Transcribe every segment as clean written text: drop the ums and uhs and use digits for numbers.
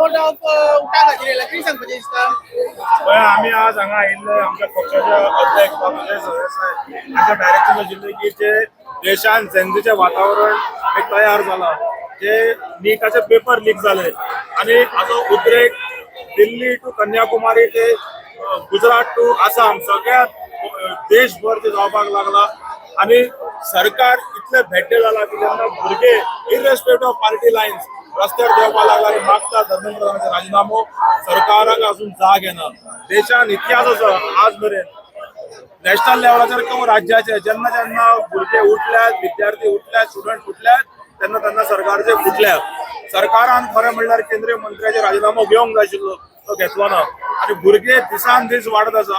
Support of उठा खातीर कितें सांगपाचें दिसता? पण आम्ही आज हांगा आयिल्ले आमच्या पक्षाचे अध्यक्ष बाबासाहेब सदस्य हांच्या डायरेक्शन दिले की जे देशान झेंडीचे वातावरण एक तयार जाला, जे नीटाचे पेपर लीक झाले आणि हाचो उद्रेक दिल्ली टू कन्याकुमारी ते गुजरात टू आसाम सगळ्या देशभर ते जावपाक लागला आणि सरकार इतले भेटे जाला की जेन्ना भुरगे इरेस्पेक्ट ऑफ पार्टी लायन्स रस्त्यार देवपाक लागला आणि मागता धर्मेंद्र प्रधानाचे राजीनामो सरकाराक अजून जाग येना. देशान इतिहास आसा आज मेरेन नॅशनल लेवलाचेर किंवा राज्याचे जेन्ना जेन्ना भुरगे उठल्यात, विद्यार्थी उठल्यात, स्टुडंट उठल्यात तेन्ना तेन्ना सरकारचे फुटल्यात. सरकारान खरें म्हणल्यार केंद्रीय मंत्र्याचे राजीनामो घेवंक जाय आशिल्लो, तो घेतलो ना आणि भुरगे दिसान दीस वाडत आसा.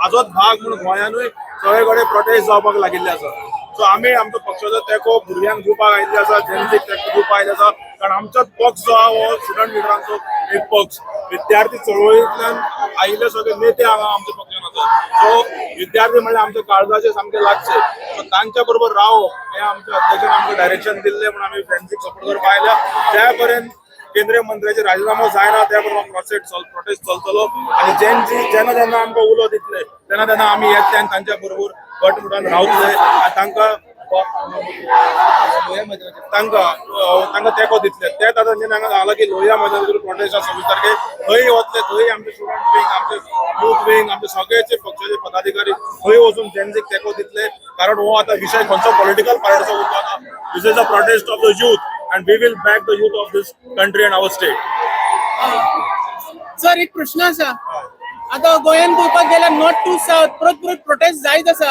हाजोच भाग म्हणून गोंयानूय सगळे कडेन प्रोटेस्ट जावपाक लागिल्ले आसा. सो आमी आमचो पक्षाचो तेंको भुरग्यांक दिवपाक आयिल्ले आसा, जेन्सीक तेंको दिवपाक आयिल्ले आसा, कारण आमचोच पक्ष जो आहा हो स्टुडंट लिडरांचो एक पक्ष. विद्यार्थी चळवळींतल्यान आयिल्ले सगळे नेते हांगा आमच्या पक्षान आसात. सो विद्यार्थी म्हणल्यार आमच्या काळजाचे सामके लागचे. सो तांच्या बरोबर रावप हें आमच्या अध्यक्षान आमकां डायरेक्शन दिल्लें म्हणून आमी फ्रेंड्सीक सपोर्ट करपाक आयल्या. त्या पर्यंत केंद्रीय मंत्र्याचे राजीनामो जायना त्या बरोबर प्रोटेस्ट चलतलो आणि जेन्ना जेन्ना आमकां उलो दितले तेन्ना तेन्ना आमी येतले आनी तांच्या बरोबर घटमुटान रावतले आनी तांकां तेंको दितले. तेच आतां जेन्ना हांगा सांगलां की लोहिया मैदानाचेर प्रोटेस्ट आसा 26 तारखेक थंय वतले, थंय आमचे स्टुडंट विंग, आमचे यूथ विंग, आमचे सगळेचे पक्षाचे पदाधिकारी थंय वचून जेन्सीक तेंको दितले. कारण हो आतां विशय खंयचो पॉलिटिकल पार्टीचो उरलो ना. This is a protest of the youth and we will back the youth of this country and our state. Sir एक प्रश्न आसा. आता गोंयान पळोवपाक गेल्यार नॉर्थ टू साउथ परत प्रोटेस्ट जायत आसा.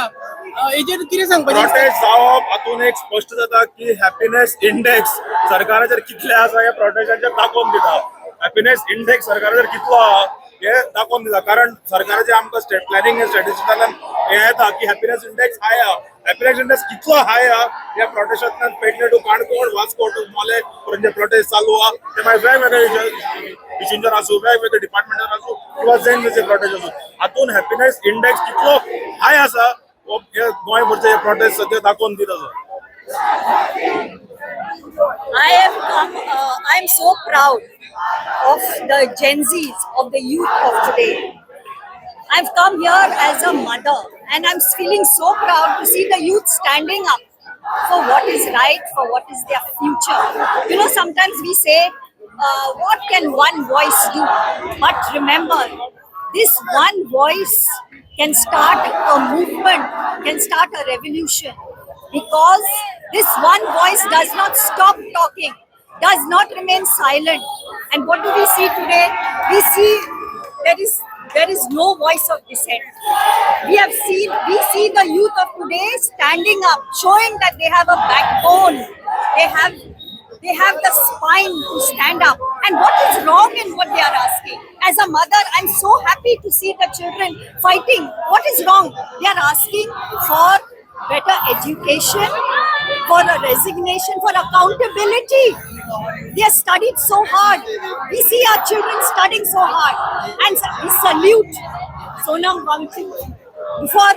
हेजेर कितें सांगपाचें? प्रोटेस्ट जावप हातून एक स्पश्ट जाता की हॅपीनेस इंडेक्स सरकाराचेर कितले आसा हे प्रोटेस्टाचेर दाखोवन दिता. हॅपीनेस इंडेक्स सरकाराचेर कितलो आहा हे दाखोवन दिता. कारण सरकाराचे आमकां स्टेट प्लॅनिंग एंड स्ट्रॅटेजींतल्यान हे येता की हॅपीनेस इंडेक्स हाय आहा. हॅपीनेस इंडेक्स कितलो हाय आहा ह्या प्रोटेस्टांतल्यान पेडणे टू काणकोण, वास्को टू मोले पर्यंत प्रोटेस्ट चालू आहा. ते मागीर वेगवेगळे विशिंजर आसूं, वेगवेगळे डिपार्टमेंटान आसूं किंवा जेन्सीचे प्रोटेस्ट आसूं, हातून हॅपीनेस इंडेक्स कितलो हाय आसा हे गोंयभरचे हे प्रोटेस्ट सद्या दाखोवन दिता sir. I am so proud of the Gen Zs, of the youth of today. I've come here as a mother and I'm feeling so proud to see the youth standing up for what is right, for what is their future. You know, sometimes we say, what can one voice do? But remember, this one voice can start a movement, can start a revolution. Because this one voice does not stop talking, does not remain silent. And what do we see today? We see there is no voice of dissent. We see the youth of today standing up, showing that they have a backbone. They have the spine to stand up. And what is wrong in what they are asking? As a mother, I'm so happy to see the children fighting. What is wrong? They are asking for better education, for a resignation, for accountability. They have studied so hard. We see our children studying so hard. And we salute Sonam Wangchuck for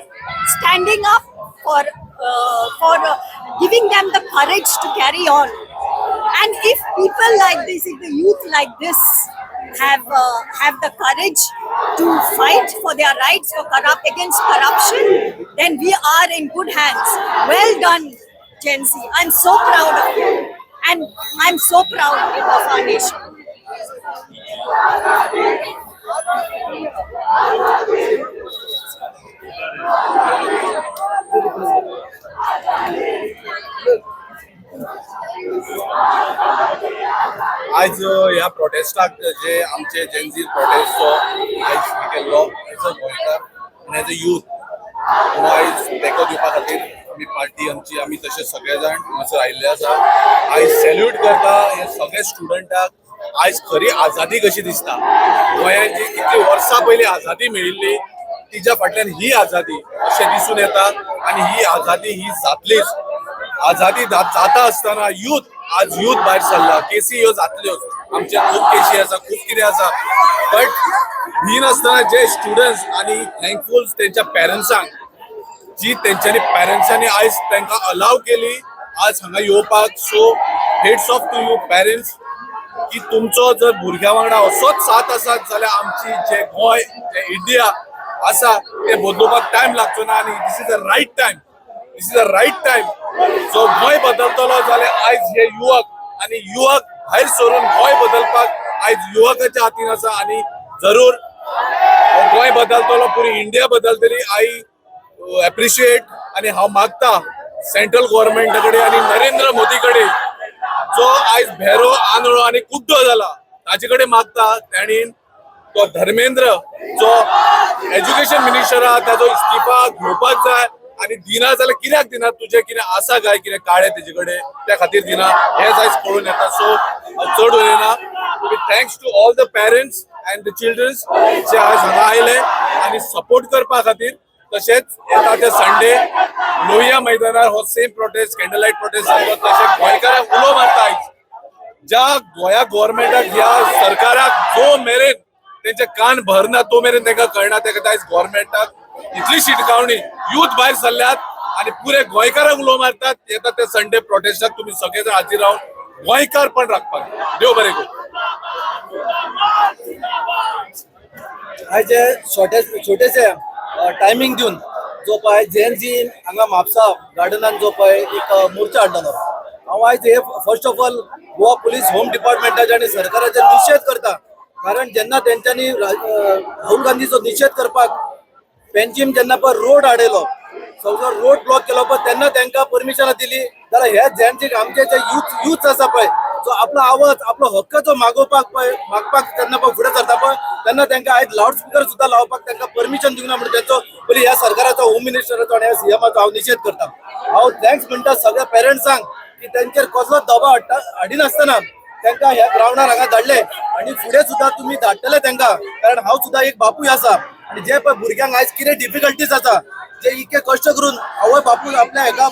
standing up, for giving them the courage to carry on. And if people like this, if the youth like this have the courage to fight for their rights, against corruption, then we are in good hands. Well done, Gen Z. I'm so proud of you. And I'm so proud of our nation. आज ह्या प्रोटेस्टाक जे आमचे जेन्सी प्रोटेस्टचो आयज केल्लो as a गोंयकार आनी as a youth आयज तेंको दिवपा खातीर आमी पार्टी आमी तशे सगळे जाण हांगासर आयिल्ले आसा. आयज सॅल्यूट करता हे सगळे स्टुडंटाक. आयज खरी आझादी कशी दिसता. गोंयान जी कितली वर्सां पयलीं आझादी मेळिल्ली तिच्या फाटल्यान ही आझादी अशें दिसून येता आनी ही आझादी ही जातलीच. आझादी जाता आसतना आज यूथ भायर सरला. केसी ह्यो जातल्योच. आमचे खूब केसी आसा, खूब कितें आसा. बट ही नासतना जे स्टुडंट्स आनी थँकफूल तेंच्या पेरंट्सांक जी तेंच्यांनी पेरंट्सांनी आयज तांकां अलाव केली आज हांगा येवपाक. So hats off to you parents. की तुमचो जर भुरग्यां वांगडा असोच साथ आसात जाल्यार आमची जे गोंय जे इंडिया आसा ते बदलुपाक टायम लागचो ना आनी this is the right time. This is the right time. जो गोंय बदलतलो जाल्यार आयज हे युवक आनी युवक भायर सरून गोंय बदलपाक आयज युवकाच्या हातीन आसा आनी जरूर हो गोंय बदलतलो पुरी इंडिया बदलतली. आय एप्रिशिएट आनी हांव मागता सेंट्रल गव्हर्नमेंटा कडेन आनी नरेंद्र मोदी कडेन जो आयज भेरो आंधळो आनी कुड्डो जाला ताचे कडेन मागता ताणीन तो धर्मेंद्र जो एज्युकेशन मिनिस्टर आहा ताजो इस्तिफा घेवपाक जाय आनी दिना जाल्यार कित्याक दिना तुजे कितें आसा काय कितें काळें तेजे कडेन त्या खातीर दिना हें आयज कळून येता. सो चड उलयना. Thanks to all the parents and the childrens जे आज हांगा आयले आनी सपोर्ट करपा खातीर. तशेंच येता ते संडे लोहिया मैदानार हो same prostate candle light prostate जालो. तशेंच गोंयकारांक उलो मारता आयज ज्या गोंया गव्हर्नमेंटाक ह्या सरकाराक जो मेरेन तेंचे कान भरना तो मेरेन तांकां कळना. ताका आयज गव्हर्नमेंटाक इतली शिटकावणी युथ भायर सरल्यात आनी पुरे गोंयकारांक उलो मारतात. येता ते संडे प्रोटेस्टाक तुमी सगळे जण हाजीर रावन गोंयकार पण राखपाक. देव बरें करूं. आयज छोटेसे टायमिंग दिवन जो पळय जेएनजी हांगा म्हापसा गार्डनान जो पळय एक मोर्चा हाडलेलो हांव आयज हे first of all Goa police home डिपार्टमेंटाचे आनी सरकाराचे निशेध करता. कारण जेन्ना तेंच्यांनी राहुल गांधीचो निशेध करपाक पेन्जीम जेन्ना पळय रोड हाडयलो समजा रोड ब्लॉक केलो पळय तेन्ना तांकां परमिशनां दिली जाल्यार हे जेएनजी आमचे जे यूथ आसा पळय जो आपलो आवाज आपलो हक्क जो मागपाक तेन्ना पळय फुडें सरता पळय तेन्ना तांकां आयज लावड स्पिकर सुद्दां लावपाक तांकां परमिशन दिवना म्हणून तेंचो पयलीं ह्या सरकाराचो होम मिनिस्टराचो आनी ह्या सीएमाचो हांव निशेध करता. हांव थँक्स म्हणटा सगळ्या पेरंट्सांक की तेंचेर कसलो दबाव हाडिनासतना तांकां ह्या ग्रावंडार हांगा धाडले आनी फुडें सुद्दां तुमी धाडटले तांकां. कारण हांव सुद्दां एक बापूय आसा आनी जे पळय भुरग्यांक आयज कितें डिफिकल्टीज आसा जे इतके कश्ट करून आवय बापूय आपल्या हेका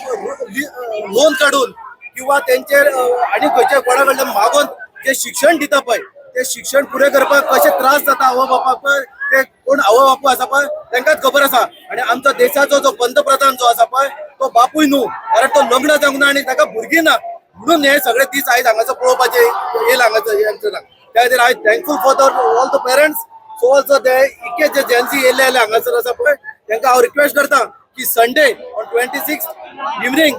लोन काडून किंवा तेंचेर आनी खंयच्या कोणा कडल्यान मागून जे शिक्षण दिता पळय ते शिक्षण पुरे करपाक कशे त्रास जाता आवय बापाक पळय ते कोण आवय बापूय आसा पळय तांकांच खबर आसा. आनी आमच्या देशाचो जो पंतप्रधान जो आसा पळय तो बापूय न्हू कारण तो लग्न जावंक ना आनी ताका भुरगीं ना म्हणून हे सगळे दीस आयज हांगासर पळोवपाचे येयला हांगासर. त्या खातीर I thankful for all the parents. So also ते इतके जे जेन्सी येयले हांगासर आसा पळय तांकां हांव रिक्वेस्ट करता की Sunday on 26 evening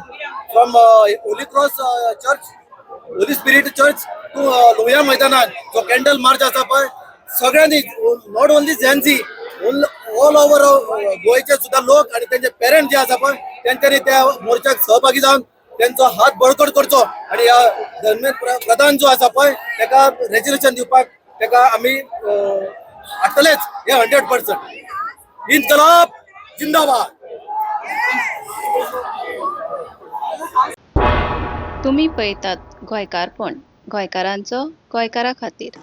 from holy cross church holy spirit church to Lohia मैदानान जो कॅन्डल मार्च आसा पळय सगळ्यांनी not only Gen Z all over गोंयचे सुद्दां लोक आनी तेंचे पेरंट जे आसा पळय तेंच्यांनी त्या मोर्चाक सहभागी जावन त्यांचो हात बळकट करचो आणि ह्या धर्मेंद्र प्रधान जो आसा पळय ताका रेजोल्युशन दिवपाक ताका आमी हाडटलेच हे 100%. इन्कलाब जिंदाबाद. तुम्ही पळयतात गोंयकारपण गोंयकारांचो गोंयकारा खातीर.